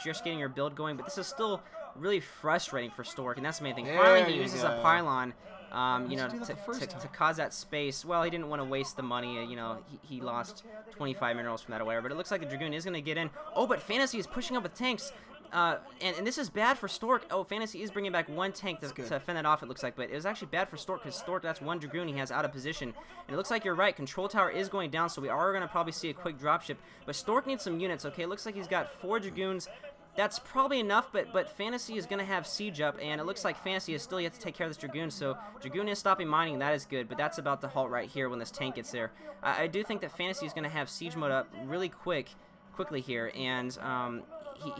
just getting your build going, but this is still really frustrating for Stork, and that's the main thing. Finally, he uses a pylon, you know, to cause that space. Well, he didn't want to waste the money. You know, he lost 25 minerals from that or whatever, but it looks like the Dragoon is going to get in. Oh, but Fantasy is pushing up with tanks. And this is bad for Stork. Oh, Fantasy is bringing back one tank to fend that off, it looks like. But it was actually bad for Stork because Stork, that's one Dragoon he has out of position. And it looks like you're right. Control tower is going down, so we are going to probably see a quick dropship. But Stork needs some units, okay? It looks like he's got 4 Dragoons. That's probably enough, but Fantasy is going to have Siege up, and it looks like Fantasy is still yet to take care of this Dragoon, so Dragoon is stopping mining, that is good, but that's about to halt right here when this tank gets there. I do think that Fantasy is going to have Siege mode up really quickly here, and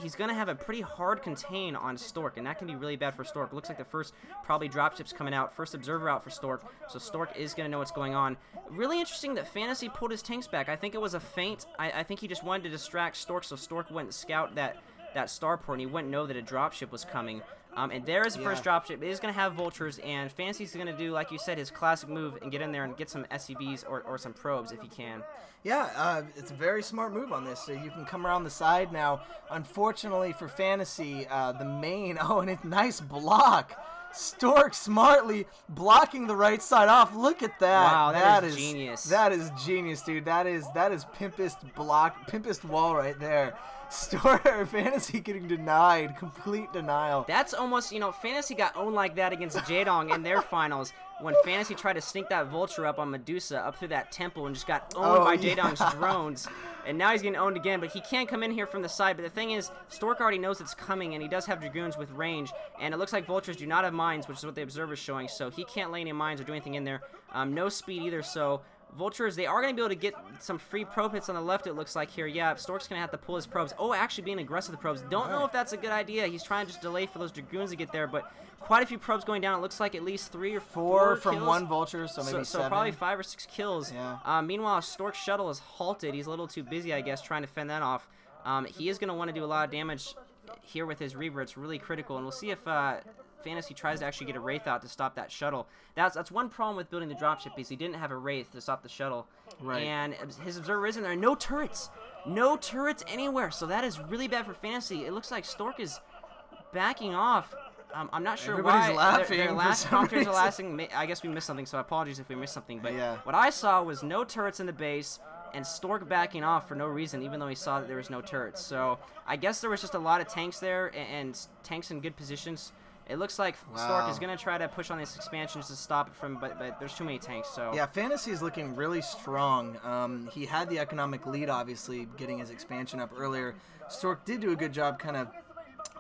he's going to have a pretty hard contain on Stork, and that can be really bad for Stork. It looks like the first probably dropship's coming out, first observer out for Stork, so Stork is going to know what's going on. Really interesting that Fantasy pulled his tanks back. I think it was a feint. I think he just wanted to distract Stork, so Stork went and scout that starport, and he wouldn't know that a dropship was coming. And there is the first dropship. It is going to have vultures, and Fantasy's going to do, like you said, his classic move and get in there and get some SCVs or some probes if he can. Yeah, it's a very smart move on this. So you can come around the side now. Unfortunately for Fantasy, the main, and it's nice block. Stork smartly blocking the right side off. Look at that. Wow, that is genius. That is genius, dude. That is pimpest wall right there. Stork Fantasy getting denied, complete denial. That's almost, you know, Fantasy got owned like that against Jaedong in their finals when Fantasy tried to sneak that vulture up on Medusa up through that temple and just got owned by Jaedong's drones. And now he's getting owned again, but he can't come in here from the side. But the thing is, Stork already knows it's coming, and he does have Dragoons with range. And it looks like vultures do not have mines, which is what the observer's showing. So he can't lay any mines or do anything in there. No speed either, so vultures, they are going to be able to get some free probe hits on the left, it looks like here. Yeah, Stork's going to have to pull his probes. Oh, actually being aggressive with the probes. Don't know if that's a good idea. He's trying to just delay for those Dragoons to get there, but quite a few probes going down. It looks like at least 3 or 4 from kills. one vulture, so maybe 7. So probably 5 or 6 kills. Yeah. Meanwhile, Stork's shuttle is halted. He's a little too busy, I guess, trying to fend that off. He is going to want to do a lot of damage here with his Reaver. It's really critical, and we'll see if Fantasy tries to actually get a Wraith out to stop that shuttle. That's one problem with building the dropship is he didn't have a Wraith to stop the shuttle. Right. And his observer isn't there. No turrets. No turrets anywhere. So that is really bad for Fantasy. It looks like Stork is backing off. I'm not sure why. Their last commentators are laughing. I guess we missed something, so apologies if we missed something. But what I saw was no turrets in the base, and Stork backing off for no reason, even though he saw that there was no turrets. So I guess there was just a lot of tanks there, and tanks in good positions. It looks like Stork is going to try to push on this expansion just to stop it from, but there's too many tanks, so... Yeah, Fantasy is looking really strong. He had the economic lead, obviously, getting his expansion up earlier. Stork did do a good job kind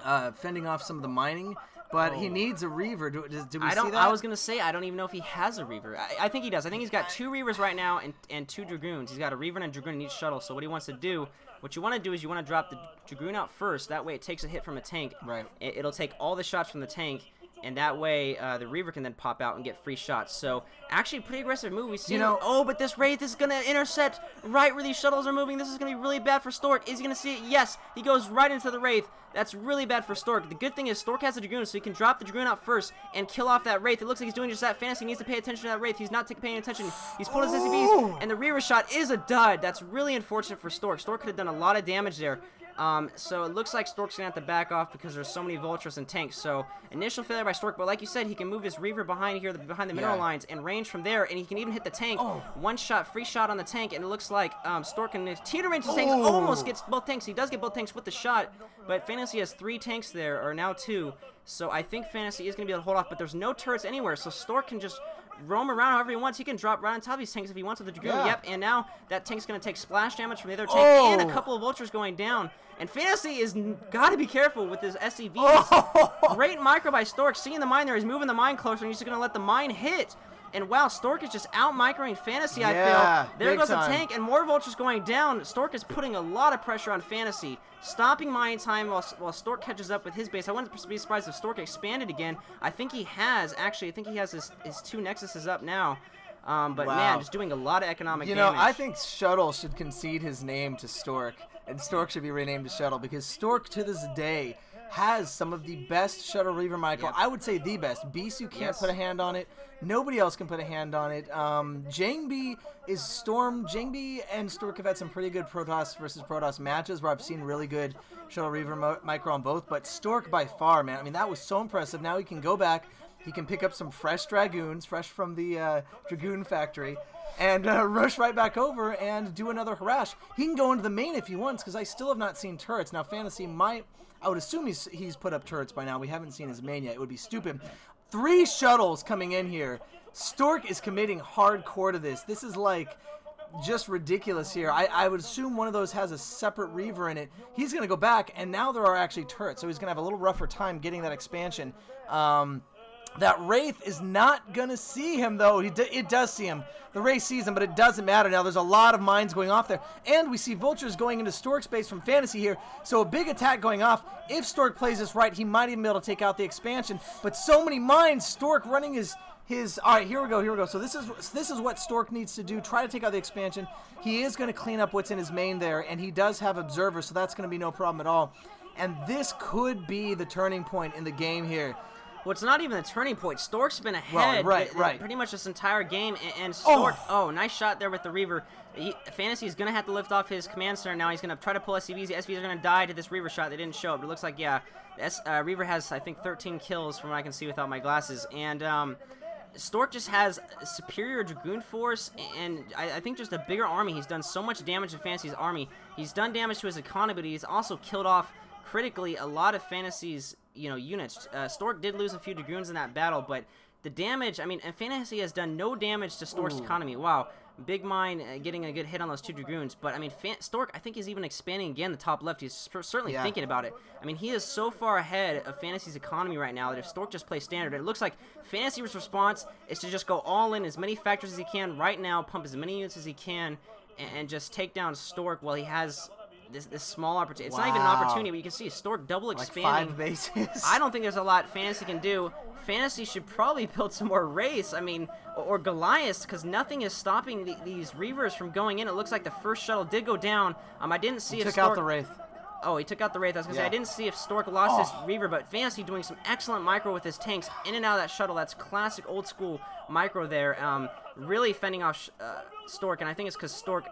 of fending off some of the mining, but he needs a Reaver. Do we see that? I was going to say, I don't even know if he has a Reaver. I think he does. I think he's got 2 Reavers right now and 2 Dragoons. He's got a Reaver and a Dragoon in each shuttle, so what he wants to do... What you want to do is you want to drop the Dragoon out first. That way it takes a hit from a tank. Right. It'll take all the shots from the tank, and that way the Reaver can then pop out and get free shots. So, actually, pretty aggressive move. We've seen, but this Wraith is going to intercept right where these shuttles are moving. This is going to be really bad for Stork. Is he going to see it? Yes. He goes right into the Wraith. That's really bad for Stork. The good thing is Stork has a Dragoon, so he can drop the Dragoon out first and kill off that Wraith. It looks like he's doing just that. Fantasy needs to pay attention to that Wraith. He's not paying attention. He's pulled his SCVs, and the Reaver shot is a dud. That's really unfortunate for Stork. Stork could have done a lot of damage there. So it looks like Stork's going to have to back off because there's so many vultures and tanks. So initial failure by Stork, but like you said, he can move his Reaver behind here, behind the mineral lines, and range from there, and he can even hit the tank. One shot, free shot on the tank, and it looks like Stork can teeter range the tanks, almost gets both tanks. He does get both tanks with the shot, but Fantasy has 3 tanks there, or now 2. So I think Fantasy is going to be able to hold off, but there's no turrets anywhere, so Stork can just roam around however he wants. He can drop right on top of these tanks if he wants with the Dragoon. Yep, and now that tank's going to take splash damage from the other tank and a couple of vultures going down. And Fantasy is got to be careful with his SCVs. Great micro by Stork. Seeing the mine there, he's moving the mine closer, and he's just going to let the mine hit. And wow, Stork is just out-microing Fantasy, I feel. There goes the tank, and more vultures going down. Stork is putting a lot of pressure on Fantasy, stopping mine time while Stork catches up with his base. I wouldn't be surprised if Stork expanded again. I think he has, actually. I think he has his 2 Nexuses up now. But man, just doing a lot of economic damage. You know, I think Shuttle should concede his name to Stork, and Stork should be renamed to Shuttle, because Stork, to this day, has some of the best Shuttle Reaver micro. I would say the best. Bisu can't put a hand on it. Nobody else can put a hand on it. Jangbi is Storm. Jangbi and Stork have had some pretty good Protoss versus Protoss matches where I've seen really good Shuttle Reaver micro on both. But Stork by far, man. I mean, that was so impressive. Now he can go back. He can pick up some fresh Dragoons, fresh from the Dragoon factory, and rush right back over and do another harass. He can go into the main if he wants, because I still have not seen turrets. Now, Fantasy might... I would assume he's put up turrets by now. We haven't seen his main yet. It would be stupid. 3 shuttles coming in here. Stork is committing hardcore to this. This is like just ridiculous here. I would assume one of those has a separate Reaver in it. He's going to go back, and now there are actually turrets, so he's going to have a little rougher time getting that expansion. That Wraith is not going to see him, though. It does see him. The Wraith sees him, but it doesn't matter. Now, there's a lot of mines going off there. And we see Vultures going into Stork space from Fantasy here. So a big attack going off. If Stork plays this right, he might even be able to take out the expansion. But so many mines. Stork running his... All right, here we go. So this is what Stork needs to do. Try to take out the expansion. He is going to clean up what's in his main there. And he does have Observer, so that's going to be no problem at all. And this could be the turning point in the game here. Well, it's not even a turning point. Stork's been ahead pretty much this entire game, and Stork, nice shot there with the Reaver. Fantasy is going to have to lift off his command center now. He's going to try to pull SCVs. The SCVs are going to die to this Reaver shot. They didn't show up. It looks like, Reaver has, I think, 13 kills from what I can see without my glasses. And Stork just has a superior Dragoon force, and I think just a bigger army. He's done so much damage to Fantasy's army. He's done damage to his economy, but he's also killed off, critically, a lot of Fantasy's units. Stork did lose a few Dragoons in that battle, but the damage, and Fantasy has done no damage to Stork's economy. Wow, Big Mine getting a good hit on those 2 Dragoons, but Stork, I think, is even expanding again the top left. He's certainly thinking about it. He is so far ahead of Fantasy's economy right now that if Stork just plays standard, it looks like Fantasy's response is to just go all in as many factors as he can right now, pump as many units as he can, and just take down Stork while he has this small opportunity. It's not even an opportunity, but you can see Stork double expanding. Like 5 bases. I don't think there's a lot Fantasy can do. Fantasy should probably build some more Wraiths, or Goliaths, because nothing is stopping these Reavers from going in. It looks like the first shuttle did go down. I didn't see if Stork... took out the Wraith. Oh, he took out the Wraith. I was going to say, I didn't see if Stork lost his Reaver, but Fantasy doing some excellent micro with his tanks in and out of that shuttle. That's classic old school micro there. Really fending off Stork, and I think it's because Stork